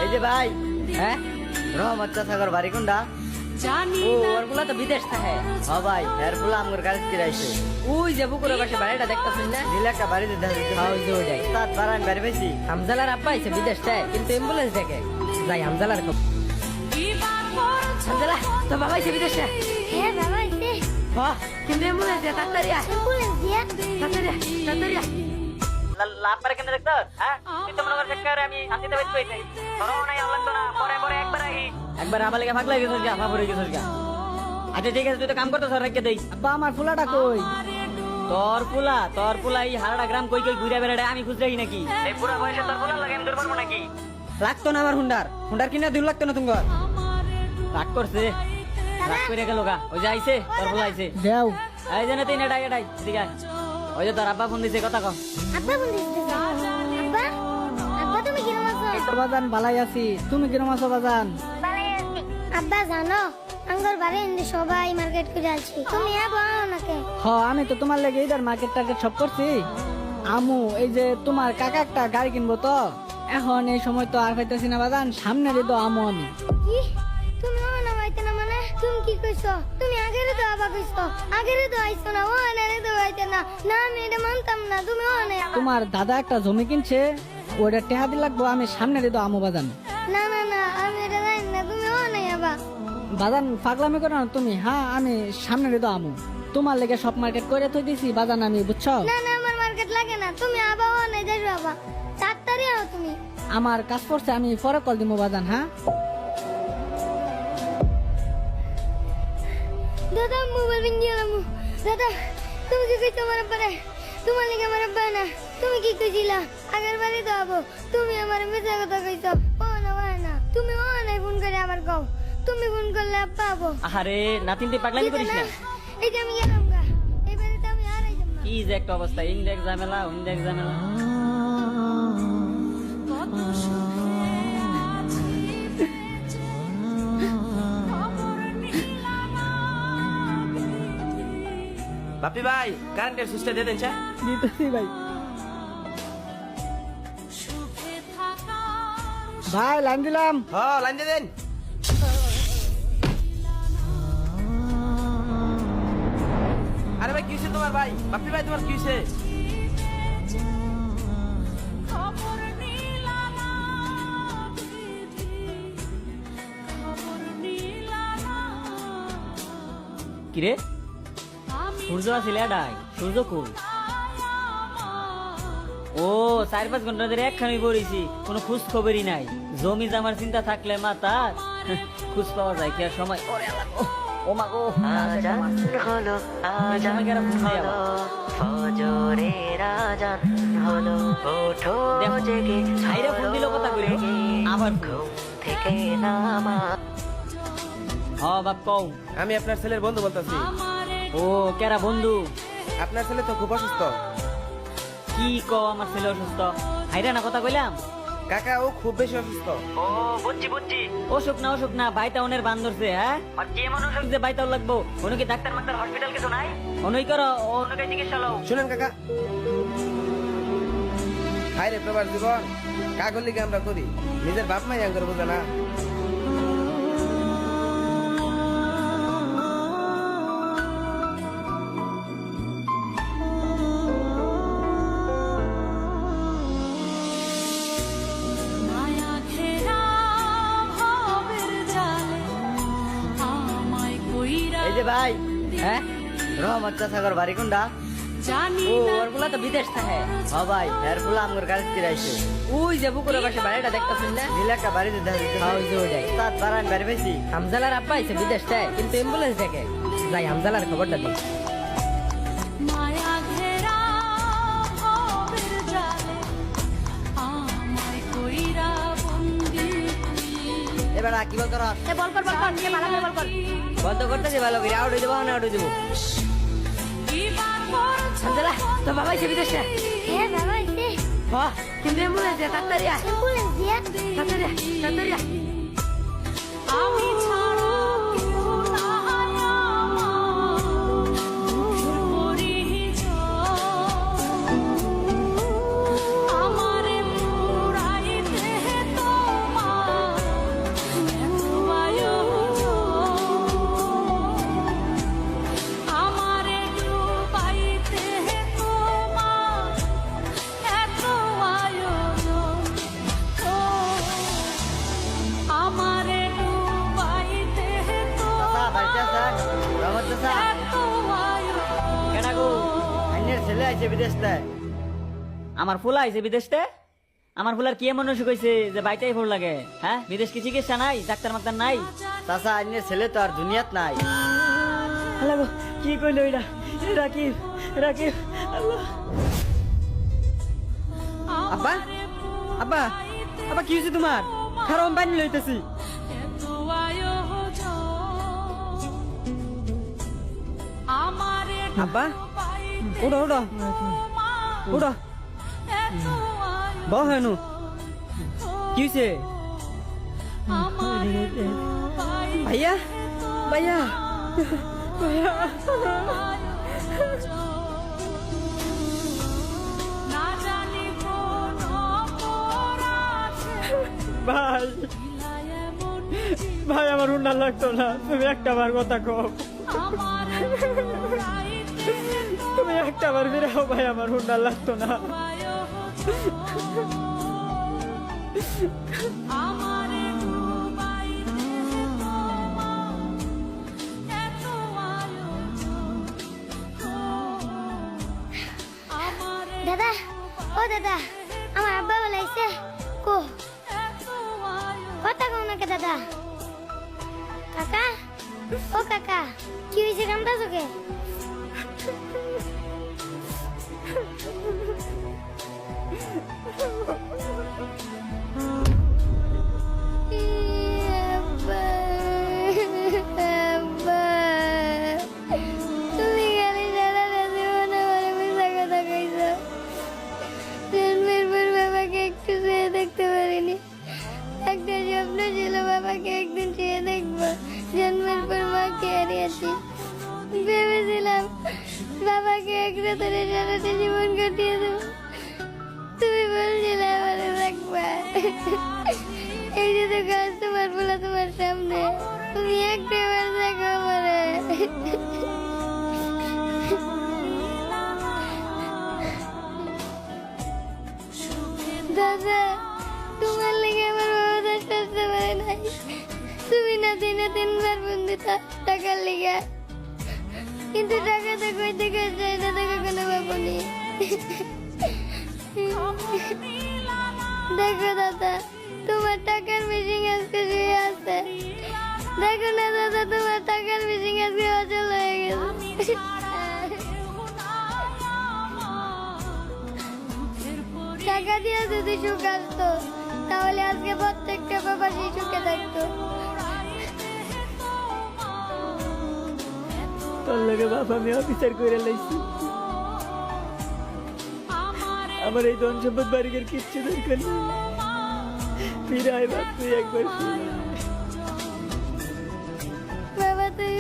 এই যে ভাই, হ্যাঁ রহমত চাচাগর বাড়ি কোনটা? ও ওর গুলা তো বিদেশ থাকে। হ্যাঁ ভাই, এর ফুলা আমগর গাড়ি কিরাইছে। ওই যে পুকুরের পাশে বাড়িটা দেখতেছেন না, নীল একটা বাড়িতে দেখা তার পাড়া আমি বাড়ি পেয়েছি। হামজালার আব্বা আইছে বিদেশ থেকে, কিন্তু অ্যাম্বুলেন্স দেখে যাই হামজালার খবর। হামজালা তো বাবা আইছে বিদেশ থেকে। হ্যাঁ বাবা আইছে। বাহ, কিন্তু অ্যাম্বুলেন্স দিয়ে তাড়াতাড়ি আয়, অ্যাম্বুলেন্স দিয়া তাড়াতাড়ি আয়, তাড়াতাড়ি আয়। লাভ পারে কেন দেখতো? হ্যাঁ তুই তো মনে কর চেকারে আমি শান্তিতে বেঁচে পেয়েছি। ধরো নাই আমার লাগতো না, পরে পরে একবার আহি একবার আবার লেগে ভাগ লাগে গেছিস গা, ভাব হয়ে গেছিস গা। আচ্ছা ঠিক আছে, তুই তো কাম করতে সর রেখে দেই। আব্বা আমার ফুলাটা কই? তোর ফুলা এই হারাটা গ্রাম কই কই ঘুরে বেড়াড়ে আমি খুঁজ রাখি নাকি? এই পুরা বয়সে তোর ফুলা লাগে আমি দূর পারবো নাকি? লাগতো না আমার হুন্ডার কিনা দিন লাগতো না তোমার। রাগ করছে, রাগ করে গেল গা। ওই যে আইছে তোর ফুলা আইছে দেও। এই যে না তিন এটাই ঠিক আছে। ওই যে তোর আব্বা ফোন দিছে, কথা কও। আব্বা ফোন দিছে। আব্বা আব্বা তুমি কিরম আছো? বাজান ভালাই আছি, তুমি কিরম আছো বাজান? ভালোই আছি। আব্বা জানো আঙ্গর বাড়ি এনে সবাই মার্কেট করে আছি, তুমি বলো নাকি? আমি তো তোমার লেগে ইদার মার্কেট টার্গেট সব করছি। আমু এই যে তোমার কাকা একটা গাড়ি কিনবো, তো এখন এই সময় তো আর পাইতেছি না বাজান, সামনে রে তো আমু আমি। কি তুমি না হইতে না মানে তুমি কি কইছো? তুমি আগেরে তো আবা কইছো, আগেরে তো আইছো না, ও না রে তো হইতে না। না আমি এটা মানতাম না, তুমি ও না। তোমার দাদা একটা জমি কিনছে, ওটা টেহা দি লাগবো, আমি সামনে রে তো আমু বাজান। না না না আমি এটা জানি না, তুমি ও নাই আবা। বাজান পাগলামি করো না তুমি। হ্যাঁ আমি সামনে রে তো আমু, তোমার লেগে সব মার্কেট করে থই দিছি বাজান আমি, বুঝছো? না না আমার মার্কেট লাগে না, তুমি আবা ও নাই যাইবা আবা, তাড়াতাড়ি আও তুমি। আমার কাজ করছে, আমি পরে কল দিমু বাজান। হ্যাঁ দাদা মোবাইল ভেঙে গেলাম। দাদা তুমি কি কইছো আমার পারে? তোমার লিগে আমার আব্বা না, তুমি কি কইছিলা আগের বাড়ি তো আবো? তুমি আমার মিথ্যা কথা কইছো। ও না তুমি ও নাই ফোন করে আমার কও, তুমি ফোন করলে আব্বা আবো। আরে নাতিন তুই পাগলামি করিস না। এই যে আমি গেলাম গা, এই বাড়িতে আমি আর আইতাম না। কি যে একটা অবস্থা, ইন্ডেক্স ঝামেলা ইন্ডেক্স ঝামেলা। বাপি ভাই কারেন্টের সুইচটা দিয়ে দেন। দিতেছি ভাই। ভাই লাইন দিলাম। হ্যাঁ লাইন দিয়ে দেন। আরে ভাই কি হয়েছে তোমার? ভাই বাপি ভাই তোমার কি হয়েছে? কিরে সূর্য আসলে এডাই, সূর্য কই? ও 4-5 ঘন্টা ধরে একখানি পড়েছি, কোনো খোঁজ খবরই নাই। জমি জামার চিন্তা থাকলে মাথা খোঁজ পাওয়া যায় কি আর সময়? ওরে আল্লাহ, ও মা গো, আজান হলো আজান হলো ফজরের আজান হলো ওঠো জেগে ছাইরে ফোন দিল কথা কইলো আবার ঘুম থেকে নামা। বাপ কও। আমি আপনার ছেলের বন্ধু বলতেছি। ও কেরা বন্ধু? আপনার ছেলে তো খুব অসুস্থ। কি কও আমার ছেলে অসুস্থ? হাইরা না কথা কইলাম। কাকা ও খুব বেশি অসুস্থ। ও বুঝছি অসুখ না ভাই টাউনের বান ধরছে। হ্যাঁ আর কি এমন অসুখ যে বাইতাও লাগবো? ওনো কি ডাক্তার মাক্তার হসপিটাল কিছু নাই? অনুই করো, অনুকে চিকিৎসা লও। শুনেন কাকা, হাই রে প্রবার জীবন কাগর লিগে আমরা করি, নিজের বাপ মাই আঙ্গর বোঝে না। এই যে ভাই, হ্যাঁ রহমত চাচাগর বাড়ি কোনটা? ও ওর গুলা তো বিদেশ থাকে। হ্যাঁ ভাই, এর ফুলা আমগর গাড়ি কিরাইছে। ওই যে পুকুরের পাশে বাড়িটা দেখতেছেন না, নীল একটা বাড়িতে দেখা তার পাড়া আমি বাড়ি পেয়েছি। হামজালার আব্বা আইছে বিদেশ থেকে, কিন্তু অ্যাম্বুলেন্স দেখে যাই হামজালার খবরটা দিই। এবার কি বল কর? বল কর কে ভালো করে বল কর। বল তো করতেছি ভালো করে, আউট হয়ে যাবো না আউট হয়ে যাবো। হামজালা তো বাবা আইছে বিদেশ থেকে। হ্যাঁ বাবা আইছে। বাহ, কিন্তু অ্যাম্বুলেন্স দিয়ে তাড়াতাড়ি আয়, অ্যাম্বুলেন্স দিয়া তাড়াতাড়ি আয়, তাড়াতাড়ি আয়। আমি ছাড়া কেউ নাই আমার পরিচয়, আমারে পুরাইতে তোমার ছেলে আইছে বিদেশ থেকে। আমার ফুলা আইছে বিদেশতে? আমার ফুলার কি এমন অসুখ হয়েছে যে বাইটাই ফুল লাগে? হ্যাঁ, বিদেশ কি চিকিৎসা নাই? ডাক্তার মাক্তার নাই? চাচা আইনের ছেলে তো আর দুনিয়াত নাই। আল্লাহ গো, কি কইলো এটা? রাকিব, রাকিব, আল্লাহ। আব্বা, আব্বা, আব্বা কি হয়েছে তোমার? খারাপ পানি লইতেছি। আব্বা, উঠো উঠো উঠো, বহ হেনু। কি হয়েছে? ভাইয়া, ভাইয়া, ভাইয়া। ভাই, ভাই আমার উন্না লাগতো না, তুমি একটা বার কথা কও। তুমি একটা বার বেরাও ভাই, আমার উন্না লাগতো না। দাদা, ও দাদা, আমার আব্বা বলাইছে কো কথা কও নাকি দাদা? কাকা, ও কাকা, কি হয়েছে? কামটা তোকে তুমি খালি সারাটা জীবন আমার মিথ্যা কথা কইছো। জন্মের পর বাবাকে একটু শুয়ে দেখতে পারিনি। একটা স্বপ্ন ছিল বাবাকে একদিন শুয়ে দেখবো। জন্মের পর মাকে হারিয়েছি। ভেবেছিলাম বাবাকে একসাথে ধরে সারাটা জীবন কাটিয়ে দেবো। তুমি বলছিলে আমারে রাখবা। এই যে তো গাছ তোমার বলা তোমার সামনে, তুমি একটা বার দেখো আমারে। দাদা, তোমার লেগে আমার বাবা দশ আসতে পারে নাই। তুমি না দিনে 3 বার ফোন দিতা টাকার লেগে, কিন্তু টাকা তো কইতে কইতে এটা তো কখনো ভাবনি। দেখো দাদা, তোমার টাকার মেশিন আজকে শুয়ে আছে। দেখো না দাদা, তোমার টাকার মেশিন আজকে অচল হয়ে গেছে। টাকা দিয়ে যদি সুখ আসতো, তাহলে আজকে প্রত্যেকটা বাবা সেই সুখে থাকতো। তোর লগে বাবা আমি অফিসার করে লাইছি। আমার এই ধন সম্পদ বাড়ির কিচ্ছু দরকার নেই। ফিরে আয় বাপ, তুই একবার ফিরে আয়। বাবা তুই